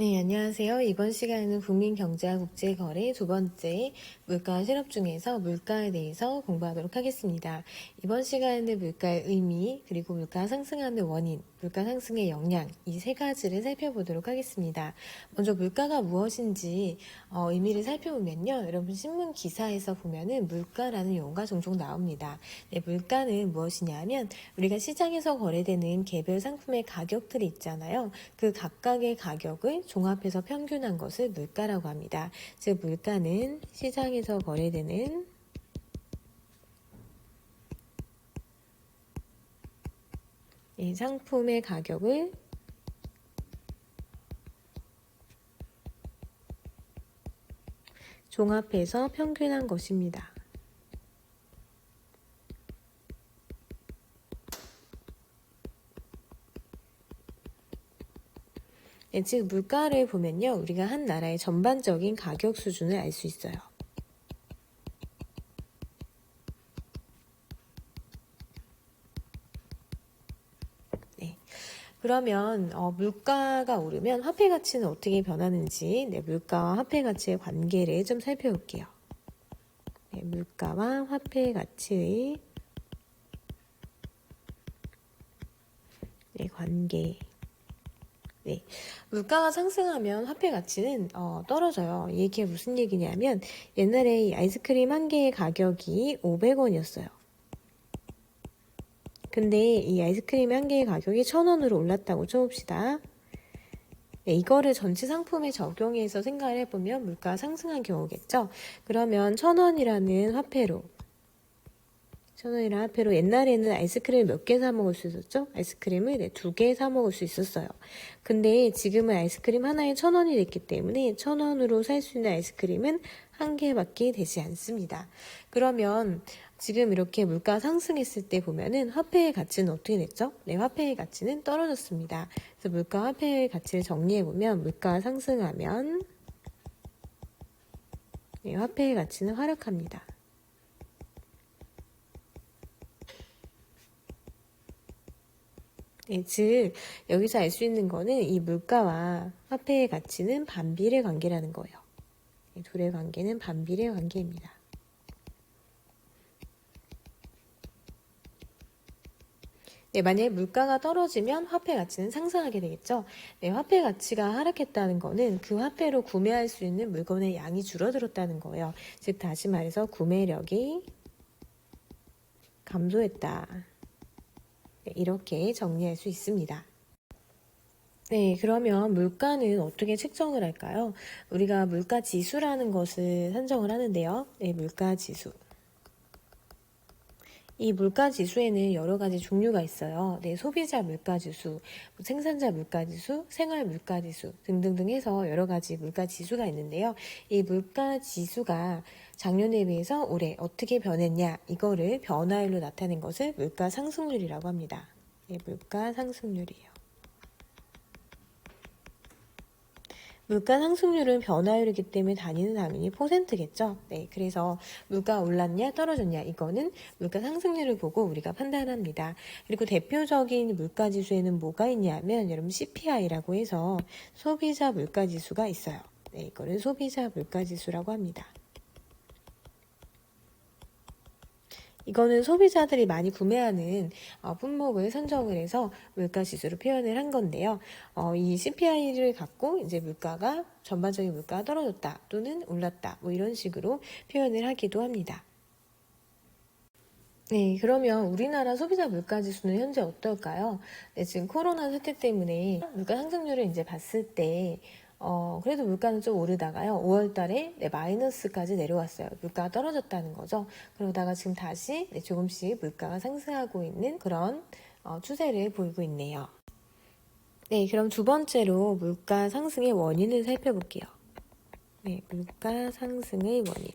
네, 안녕하세요. 이번 시간에는 국민경제와 국제거래 두 번째 물가 실업 중에서 물가에 대해서 공부하도록 하겠습니다. 이번 시간에는 물가의 의미, 그리고 물가 상승하는 원인, 물가 상승의 영향, 이 세 가지를 살펴보도록 하겠습니다. 먼저 물가가 무엇인지 의미를 살펴보면요. 여러분 신문 기사에서 보면은 물가라는 용어가 종종 나옵니다. 네, 물가는 무엇이냐면 우리가 시장에서 거래되는 개별 상품의 가격들이 있잖아요. 그 각각의 가격을 종합해서 평균한 것을 물가라고 합니다. 즉 물가는 시장에서 거래되는 이 상품의 가격을 종합해서 평균한 것입니다. 네, 즉 물가를 보면요, 우리가 한 나라의 전반적인 가격 수준을 알 수 있어요. 네. 그러면 물가가 오르면 화폐 가치는 어떻게 변하는지, 네, 물가와 화폐 가치의 관계를 좀 살펴볼게요. 네, 물가와 화폐 가치의 관계. 네, 물가가 상승하면 화폐 가치는 떨어져요. 이게 무슨 얘기냐면 옛날에 이 아이스크림 한 개의 가격이 500원이었어요. 근데 이 아이스크림 한 개의 가격이 1000원으로 올랐다고 쳐봅시다. 네, 이거를 전체 상품에 적용해서 생각을 해보면 물가가 상승한 경우겠죠. 그러면 1000원이라는 화폐로 옛날에는 아이스크림을 몇 개 사 먹을 수 있었죠? 아이스크림을 2개 사 먹을 수 있었어요. 근데 지금은 아이스크림 하나에 1000원이 됐기 때문에 1000원으로 살 수 있는 아이스크림은 한 개밖에 되지 않습니다. 그러면 지금 이렇게 물가 상승했을 때 보면은 화폐의 가치는 어떻게 됐죠? 네, 화폐의 가치는 떨어졌습니다. 그래서 물가 화폐의 가치를 정리해보면 물가가 상승하면 네, 화폐의 가치는 하락합니다. 네, 즉 여기서 알 수 있는 거는 이 물가와 화폐의 가치는 반비례 관계라는 거예요. 이 둘의 관계는 반비례 관계입니다. 네, 만약에 물가가 떨어지면 화폐 가치는 상승하게 되겠죠. 네, 화폐 가치가 하락했다는 거는 그 화폐로 구매할 수 있는 물건의 양이 줄어들었다는 거예요. 즉 다시 말해서 구매력이 감소했다. 네, 이렇게 정리할 수 있습니다. 네, 그러면 물가는 어떻게 측정을 할까요? 우리가 물가 지수라는 것을 산정을 하는데요. 네, 물가 지수. 이 물가 지수에는 여러 가지 종류가 있어요. 네, 소비자 물가 지수, 생산자 물가 지수, 생활 물가 지수 등등등 해서 여러 가지 물가 지수가 있는데요. 이 물가 지수가 작년에 비해서 올해 어떻게 변했냐, 이거를 변화율로 나타낸 것을 물가 상승률이라고 합니다. 네, 물가 상승률이에요. 물가 상승률은 변화율이기 때문에 단위는 당연히 퍼센트겠죠. 네, 그래서 물가 올랐냐 떨어졌냐 이거는 물가 상승률을 보고 우리가 판단합니다. 그리고 대표적인 물가 지수에는 뭐가 있냐면 여러분 CPI라고 해서 소비자 물가 지수가 있어요. 네, 이거를 소비자 물가 지수라고 합니다. 이거는 소비자들이 많이 구매하는 품목을 선정을 해서 물가 지수로 표현을 한 건데요. 이 CPI를 갖고 이제 물가가 전반적인 물가가 떨어졌다 또는 올랐다 뭐 이런 식으로 표현을 하기도 합니다. 네, 그러면 우리나라 소비자 물가 지수는 현재 어떨까요? 네, 지금 코로나 사태 때문에 물가 상승률을 이제 봤을 때 그래도 물가는 좀 오르다가요. 5월 달에 네, 마이너스까지 내려왔어요. 물가가 떨어졌다는 거죠. 그러다가 지금 다시 네, 조금씩 물가가 상승하고 있는 그런 추세를 보이고 있네요. 네, 그럼 두 번째로 물가 상승의 원인을 살펴볼게요. 네, 물가 상승의 원인.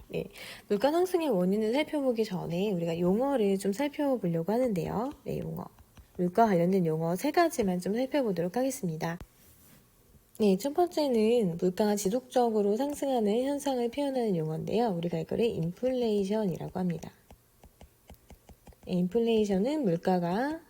네, 물가 상승의 원인을 살펴보기 전에 우리가 용어를 좀 살펴보려고 하는데요. 네, 용어. 물가 관련된 용어 세 가지만 좀 살펴보도록 하겠습니다. 네, 첫 번째는 물가가 지속적으로 상승하는 현상을 표현하는 용어인데요. 우리가 이거를 인플레이션이라고 합니다. 네, 인플레이션은 물가가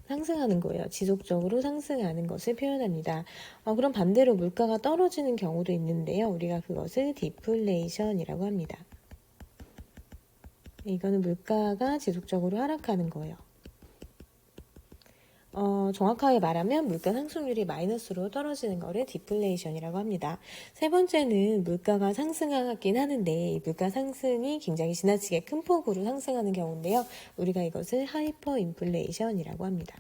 상승하는 거예요. 지속적으로 상승하는 것을 표현합니다. 그럼 반대로 물가가 떨어지는 경우도 있는데요. 우리가 그것을 디플레이션이라고 합니다. 이거는 물가가 지속적으로 하락하는 거예요. 정확하게 말하면 물가 상승률이 마이너스로 떨어지는 거를 디플레이션이라고 합니다. 세 번째는 물가가 상승하긴 하는데 이 물가 상승이 굉장히 지나치게 큰 폭으로 상승하는 경우인데요. 우리가 이것을 하이퍼 인플레이션이라고 합니다.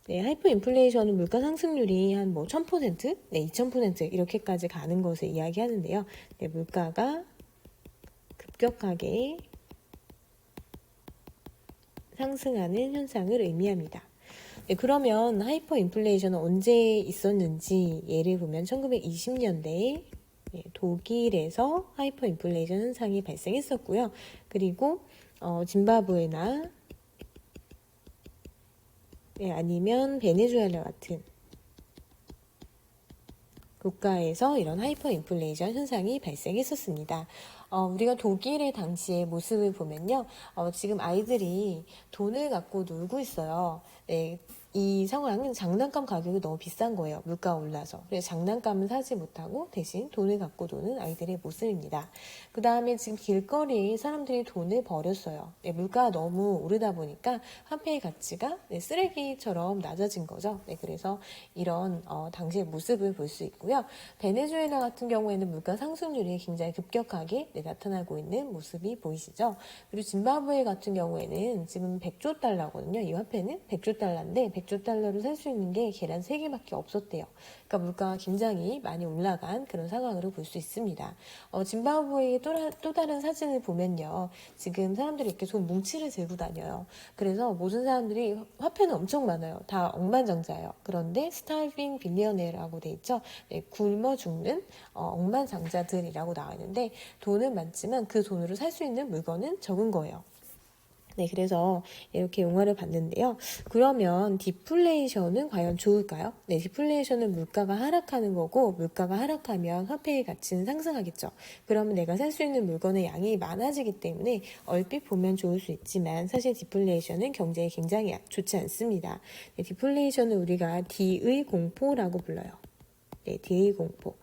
네, 하이퍼 인플레이션은 물가 상승률이 한 1000%, 네, 2000% 이렇게까지 가는 것을 이야기하는데요. 네, 물가가 급격하게 상승하는 현상을 의미합니다. 네, 그러면 하이퍼 인플레이션은 언제 있었는지 예를 보면 1920년대에 독일에서 하이퍼 인플레이션 현상이 발생했었고요. 그리고 짐바브웨나 아니면 베네수엘라 같은 국가에서 이런 하이퍼 인플레이션 현상이 발생했었습니다. 우리가 독일의 당시의 모습을 보면요. 지금 아이들이 돈을 갖고 놀고 있어요. 네, 이 상황은 장난감 가격이 너무 비싼 거예요. 물가가 올라서. 그래서 장난감은 사지 못하고 대신 돈을 갖고 노는 아이들의 모습입니다. 그 다음에 지금 길거리에 사람들이 돈을 버렸어요. 네, 물가가 너무 오르다 보니까 화폐의 가치가 쓰레기처럼 낮아진 거죠. 네, 그래서 이런 당시의 모습을 볼 수 있고요. 베네수엘라 같은 경우에는 물가 상승률이 굉장히 급격하게 나타나고 있는 모습이 보이시죠? 그리고 짐바브웨 같은 경우에는 지금 100조 달러거든요. 이 화폐는 100조 달러인데 100조 달러로 살 수 있는 게 계란 3개밖에 없었대요. 그러니까 물가가 굉장히 많이 올라간 그런 상황으로 볼 수 있습니다. 짐바브웨의 또 다른 사진을 보면요. 지금 사람들이 이렇게 손 뭉치를 들고 다녀요. 그래서 모든 사람들이 화폐는 엄청 많아요. 다 억만장자예요. 그런데 스타이빙 빌리어네라고 돼 있죠. 네, 굶어 죽는 억만장자들이라고 나와 있는데 돈은 많지만 그 돈으로 살 수 있는 물건은 적은 거예요. 네, 그래서 이렇게 용어를 봤는데요. 그러면 디플레이션은 과연 좋을까요? 네, 디플레이션은 물가가 하락하는 거고 물가가 하락하면 화폐의 가치는 상승하겠죠. 그러면 내가 살 수 있는 물건의 양이 많아지기 때문에 얼핏 보면 좋을 수 있지만 사실 디플레이션은 경제에 굉장히 좋지 않습니다. 네, 디플레이션은 우리가 D의 공포라고 불러요. 네, D의 공포.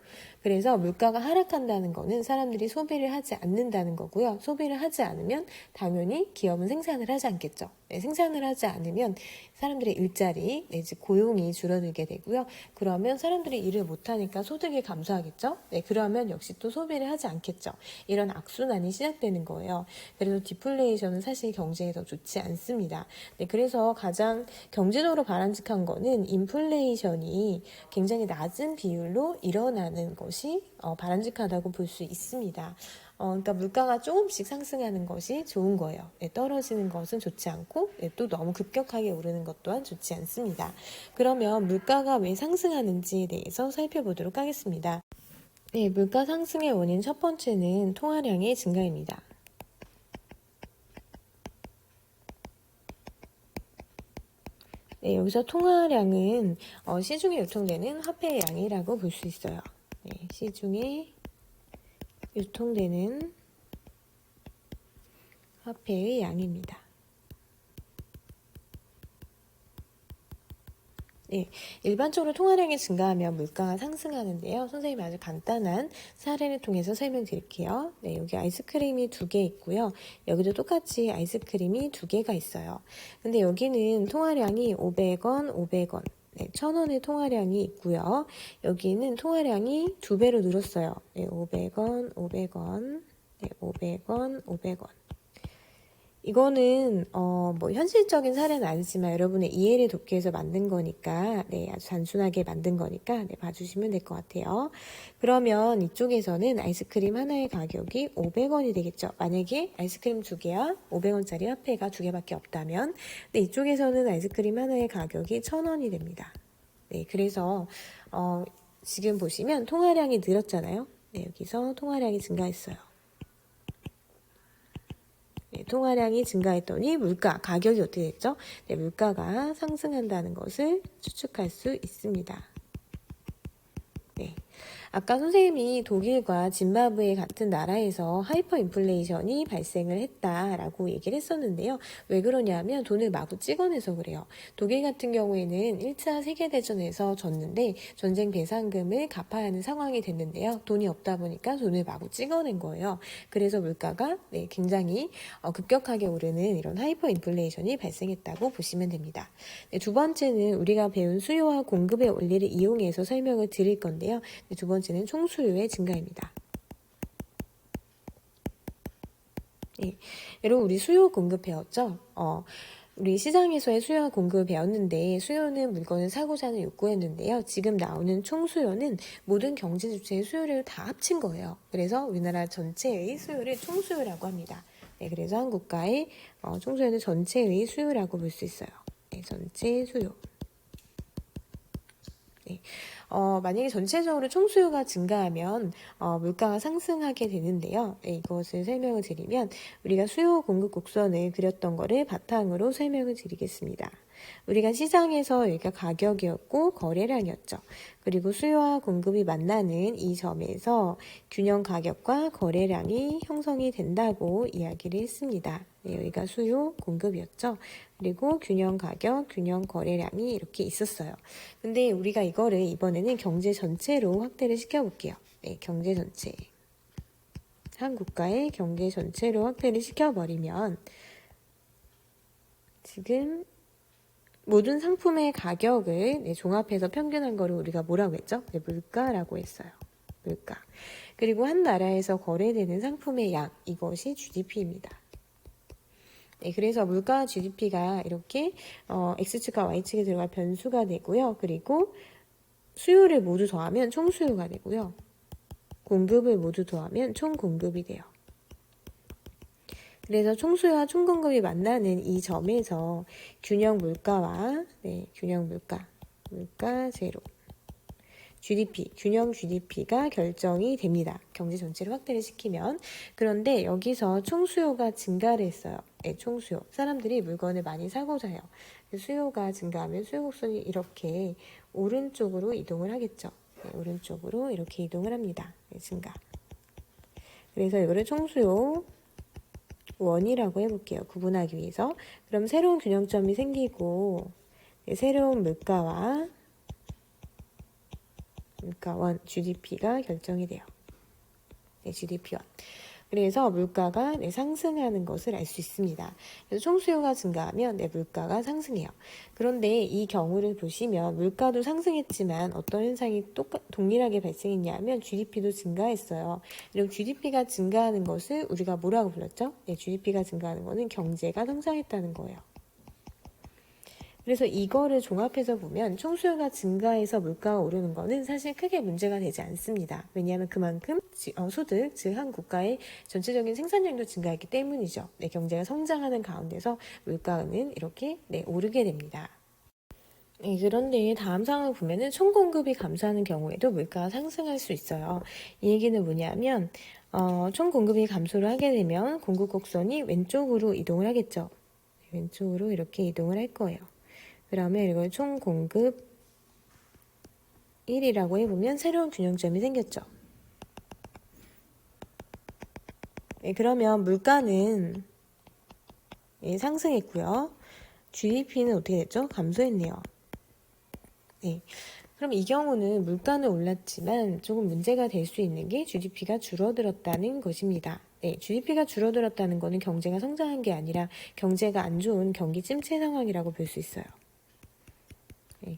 그래서 물가가 하락한다는 거는 사람들이 소비를 하지 않는다는 거고요. 소비를 하지 않으면 당연히 기업은 생산을 하지 않겠죠. 네, 생산을 하지 않으면 사람들의 일자리 내지 고용이 줄어들게 되고요. 그러면 사람들이 일을 못하니까 소득이 감소하겠죠. 네, 그러면 역시 또 소비를 하지 않겠죠. 이런 악순환이 시작되는 거예요. 그래서 디플레이션은 사실 경제에 더 좋지 않습니다. 네, 그래서 가장 경제적으로 바람직한 거는 인플레이션이 굉장히 낮은 비율로 일어나는 것이 바람직하다고 볼 수 있습니다. 그러니까 물가가 조금씩 상승하는 것이 좋은 거예요. 네, 떨어지는 것은 좋지 않고 또 너무 급격하게 오르는 것 또한 좋지 않습니다. 그러면 물가가 왜 상승하는지에 대해서 살펴보도록 하겠습니다. 네, 물가 상승의 원인 첫 번째는 통화량의 증가입니다. 네, 여기서 통화량은 시중에 유통되는 화폐의 양이라고 볼 수 있어요. 네, 시중에 유통되는 화폐의 양입니다. 네, 일반적으로 통화량이 증가하면 물가가 상승하는데요. 선생님이 아주 간단한 사례를 통해서 설명드릴게요. 네, 여기 아이스크림이 2개 있고요. 여기도 똑같이 아이스크림이 2개가 있어요. 근데 여기는 통화량이 500원, 500원. 네, 1000원의 통화량이 있고요. 여기는 통화량이 2배로 늘었어요. 네, 500원, 500원, 네, 500원, 500원. 이거는 뭐 현실적인 사례는 아니지만 여러분의 이해를 돕기 위해서 만든 거니까 네, 아주 단순하게 만든 거니까 네, 봐주시면 될 것 같아요. 그러면 이쪽에서는 아이스크림 하나의 가격이 500원이 되겠죠. 만약에 아이스크림 2개야 500원짜리 화폐가 2개밖에 없다면 네, 이쪽에서는 아이스크림 하나의 가격이 1000원이 됩니다. 네, 그래서 지금 보시면 통화량이 늘었잖아요. 네, 여기서 통화량이 증가했어요. 네, 통화량이 증가했더니 물가, 가격이 어떻게 됐죠? 네, 물가가 상승한다는 것을 추측할 수 있습니다. 네, 아까 선생님이 독일과 짐바브웨 같은 나라에서 하이퍼 인플레이션이 발생을 했다라고 얘기를 했었는데요. 왜 그러냐면 돈을 마구 찍어내서 그래요. 독일 같은 경우에는 1차 세계대전에서 졌는데 전쟁 배상금을 갚아야 하는 상황이 됐는데요. 돈이 없다 보니까 돈을 마구 찍어낸 거예요. 그래서 물가가 굉장히 급격하게 오르는 이런 하이퍼 인플레이션이 발생했다고 보시면 됩니다. 두 번째는 우리가 배운 수요와 공급의 원리를 이용해서 설명을 드릴 건데요. 두 번째는 총수요의 증가입니다. 여러분 우리 수요 공급 배웠죠? 우리 시장에서의 수요와 공급을 배웠는데 수요는 물건을 사고자 하는 욕구였는데요. 지금 나오는 총수요는 모든 경제 주체의 수요를 다 합친 거예요. 그래서 우리나라 전체의 수요를 총수요라고 합니다. 그래서 한 국가의 총수요는 전체의 수요라고 볼 수 있어요. 전체 수요. 만약에 전체적으로 총수요가 증가하면 물가가 상승하게 되는데요. 이것을 설명을 드리면 우리가 수요 공급 곡선을 그렸던 거를 바탕으로 설명을 드리겠습니다. 우리가 시장에서 여기가 가격이었고 거래량이었죠. 그리고 수요와 공급이 만나는 이 점에서 균형 가격과 거래량이 형성이 된다고 이야기를 했습니다. 여기가 수요 공급이었죠. 그리고 균형 가격, 균형 거래량이 이렇게 있었어요. 근데 우리가 이거를 이번에는 경제 전체로 확대를 시켜볼게요. 경제 전체. 한 국가의 경제 전체로 확대를 시켜버리면 지금 모든 상품의 가격을 종합해서 평균한 거를 우리가 뭐라고 했죠? 물가라고 했어요. 물가. 그리고 한 나라에서 거래되는 상품의 양, 이것이 GDP입니다. 그래서 물가와 GDP가 이렇게 X축과 Y축에 들어갈 변수가 되고요. 그리고 수요를 모두 더하면 총수요가 되고요. 공급을 모두 더하면 총공급이 돼요. 그래서 총수요와 총공급이 만나는 이 점에서 균형 물가와 균형 물가 제로 GDP, 균형 GDP가 결정이 됩니다. 경제 전체를 확대를 시키면. 그런데 여기서 총수요가 증가를 했어요. 총수요. 사람들이 물건을 많이 사고자 해요. 수요가 증가하면 수요 곡선이 이렇게 오른쪽으로 이동을 하겠죠. 오른쪽으로 이렇게 이동을 합니다. 증가. 그래서 이거를 총수요 원이라고 해볼게요. 구분하기 위해서. 그럼 새로운 균형점이 생기고 새로운 물가와 물가원 GDP가 결정이 돼요. GDP원. 그래서 물가가 상승하는 것을 알 수 있습니다. 그래서 총수요가 증가하면 물가가 상승해요. 그런데 이 경우를 보시면 물가도 상승했지만 어떤 현상이 동일하게 발생했냐면 GDP도 증가했어요. 그리고 GDP가 증가하는 것을 우리가 뭐라고 불렀죠? GDP가 증가하는 것은 경제가 성장했다는 거예요. 그래서 이거를 종합해서 보면 총수요가 증가해서 물가가 오르는 거는 사실 크게 문제가 되지 않습니다. 왜냐하면 그만큼 소득, 즉 한 국가의 전체적인 생산량도 증가했기 때문이죠. 경제가 성장하는 가운데서 물가는 이렇게 오르게 됩니다. 그런데 다음 상황을 보면은 총공급이 감소하는 경우에도 물가가 상승할 수 있어요. 이 얘기는 뭐냐면 총공급이 감소를 하게 되면 공급 곡선이 왼쪽으로 이동을 하겠죠. 왼쪽으로 이렇게 이동을 할 거예요. 그러면 이걸 총 공급 1이라고 해보면 새로운 균형점이 생겼죠. 그러면 물가는 상승했고요. GDP는 어떻게 됐죠? 감소했네요. 그럼 이 경우는 물가는 올랐지만 조금 문제가 될 수 있는 게 GDP가 줄어들었다는 것입니다. GDP가 줄어들었다는 것은 경제가 성장한 게 아니라 경제가 안 좋은 경기 침체 상황이라고 볼 수 있어요.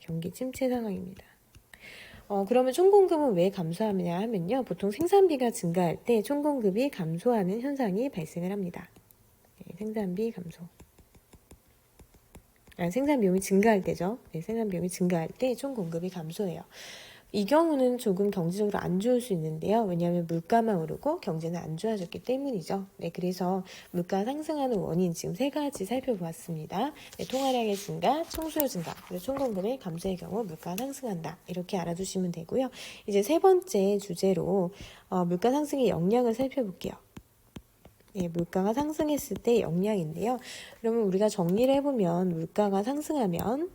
경기 침체 상황입니다. 그러면 총공급은 왜 감소하느냐 하면요. 보통 생산비가 증가할 때 총공급이 감소하는 현상이 발생을 합니다. 생산비 감소. 생산 비용이 증가할 때죠. 생산 비용이 증가할 때 총공급이 감소해요. 이 경우는 조금 경제적으로 안 좋을 수 있는데요. 왜냐하면 물가만 오르고 경제는 안 좋아졌기 때문이죠. 그래서 물가 상승하는 원인 지금 세 가지 살펴보았습니다. 통화량의 증가, 총수요 증가, 그리고 총공급의 감소의 경우 물가가 상승한다. 이렇게 알아두시면 되고요. 이제 세 번째 주제로 물가 상승의 영향을 살펴볼게요. 물가가 상승했을 때 영향인데요. 그러면 우리가 정리를 해보면 물가가 상승하면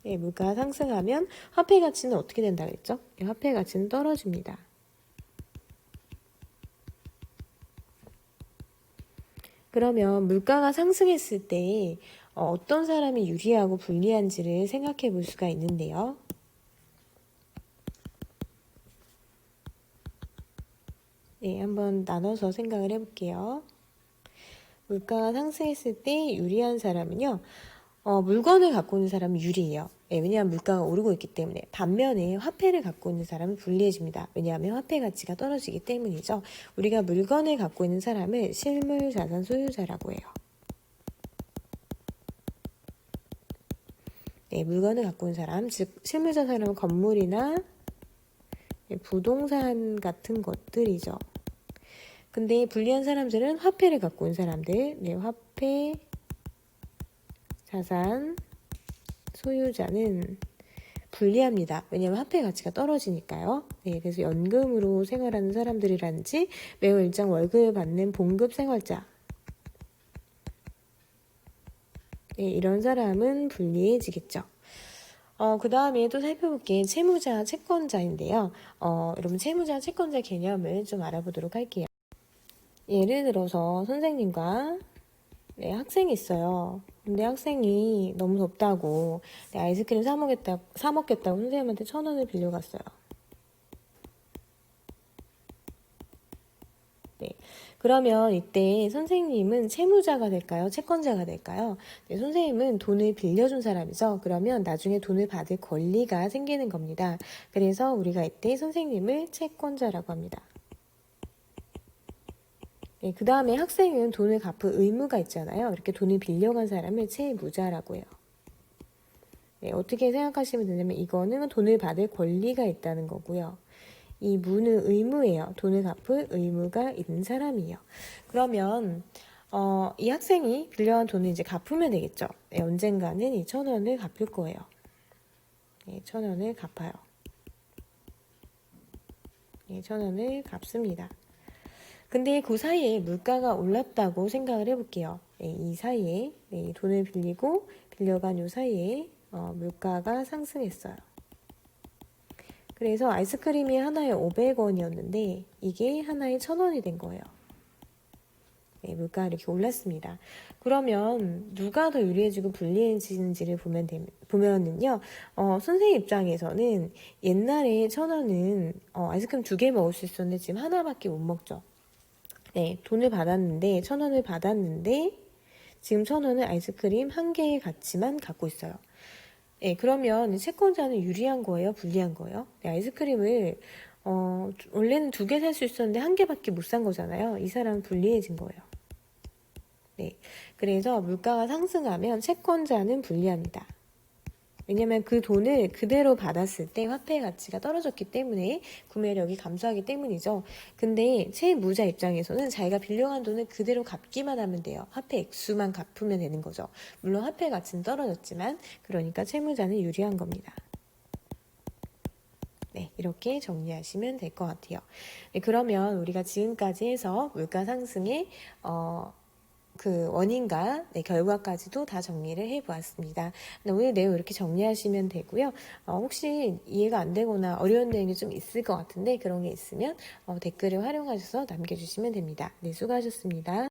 예, 물가가 상승하면 화폐 가치는 어떻게 된다 그랬죠? 예, 화폐 가치는 떨어집니다. 그러면 물가가 상승했을 때 어떤 사람이 유리하고 불리한지를 생각해 볼 수가 있는데요. 네, 한번 나눠서 생각을 해볼게요. 물가가 상승했을 때 유리한 사람은요, 물건을 갖고 있는 사람은 유리해요. 예, 왜냐하면 물가가 오르고 있기 때문에. 반면에 화폐를 갖고 있는 사람은 불리해집니다. 왜냐하면 화폐 가치가 떨어지기 때문이죠. 우리가 물건을 갖고 있는 사람을 실물 자산 소유자라고 해요. 네, 물건을 갖고 있는 사람, 즉 실물 자산은 건물이나 부동산 같은 것들이죠. 근데 불리한 사람들은 화폐를 갖고 있는 사람들, 네, 화폐 자산 소유자는 불리합니다. 왜냐하면 화폐 가치가 떨어지니까요. 네, 그래서 연금으로 생활하는 사람들이라든지 매월 일정 월급을 받는 봉급 생활자, 네, 이런 사람은 불리해지겠죠. 그 다음에 또 살펴볼게 채무자, 채권자인데요. 여러분 채무자, 채권자 개념을 좀 알아보도록 할게요. 예를 들어서 선생님과 네, 학생이 있어요. 근데 학생이 너무 덥다고 네, 아이스크림 사 먹겠다고 선생님한테 1,000원을 빌려갔어요. 네, 그러면 이때 선생님은 채무자가 될까요? 채권자가 될까요? 네, 선생님은 돈을 빌려준 사람이죠. 그러면 나중에 돈을 받을 권리가 생기는 겁니다. 그래서 우리가 이때 선생님을 채권자라고 합니다. 네, 그 다음에 학생은 돈을 갚을 의무가 있잖아요. 이렇게 돈을 빌려간 사람을 채무자라고 해요. 네, 어떻게 생각하시면 되냐면 이거는 돈을 받을 권리가 있다는 거고요. 이 무는 의무예요. 돈을 갚을 의무가 있는 사람이에요. 그러면 이 학생이 빌려간 돈을 이제 갚으면 되겠죠. 네, 언젠가는 이 1,000원을 갚을 거예요. 네, 1,000원을 갚아요. 네, 1,000원을 갚습니다. 근데 그 사이에 물가가 올랐다고 생각을 해볼게요. 네, 이 사이에 네, 돈을 빌려간 요 사이에 물가가 상승했어요. 그래서 아이스크림이 하나에 500원이었는데 이게 하나에 1,000원이 된 거예요. 네, 물가가 이렇게 올랐습니다. 그러면 누가 더 유리해지고 불리해지는지를 보면은요, 선생님 입장에서는 옛날에 1,000원은 아이스크림 2개 먹을 수 있었는데 지금 하나밖에 못 먹죠. 네, 돈을 받았는데 1,000원을 받았는데 지금 1,000원은 아이스크림 1개의 가치만 갖고 있어요. 네, 그러면 채권자는 유리한 거예요? 불리한 거예요? 네, 아이스크림을 원래는 2개 살 수 있었는데 1개밖에 못 산 거잖아요. 이 사람은 불리해진 거예요. 네, 그래서 물가가 상승하면 채권자는 불리합니다. 왜냐면 그 돈을 그대로 받았을 때 화폐 가치가 떨어졌기 때문에 구매력이 감소하기 때문이죠. 근데 채무자 입장에서는 자기가 빌려간 돈을 그대로 갚기만 하면 돼요. 화폐 액수만 갚으면 되는 거죠. 물론 화폐 가치는 떨어졌지만 그러니까 채무자는 유리한 겁니다. 네, 이렇게 정리하시면 될 것 같아요. 네, 그러면 우리가 지금까지 해서 물가 상승의 그 원인과 네, 결과까지도 다 정리를 해보았습니다. 오늘 내용 이렇게 정리하시면 되고요. 혹시 이해가 안 되거나 어려운 내용이 좀 있을 것 같은데 그런 게 있으면 댓글을 활용하셔서 남겨주시면 됩니다. 네, 수고하셨습니다.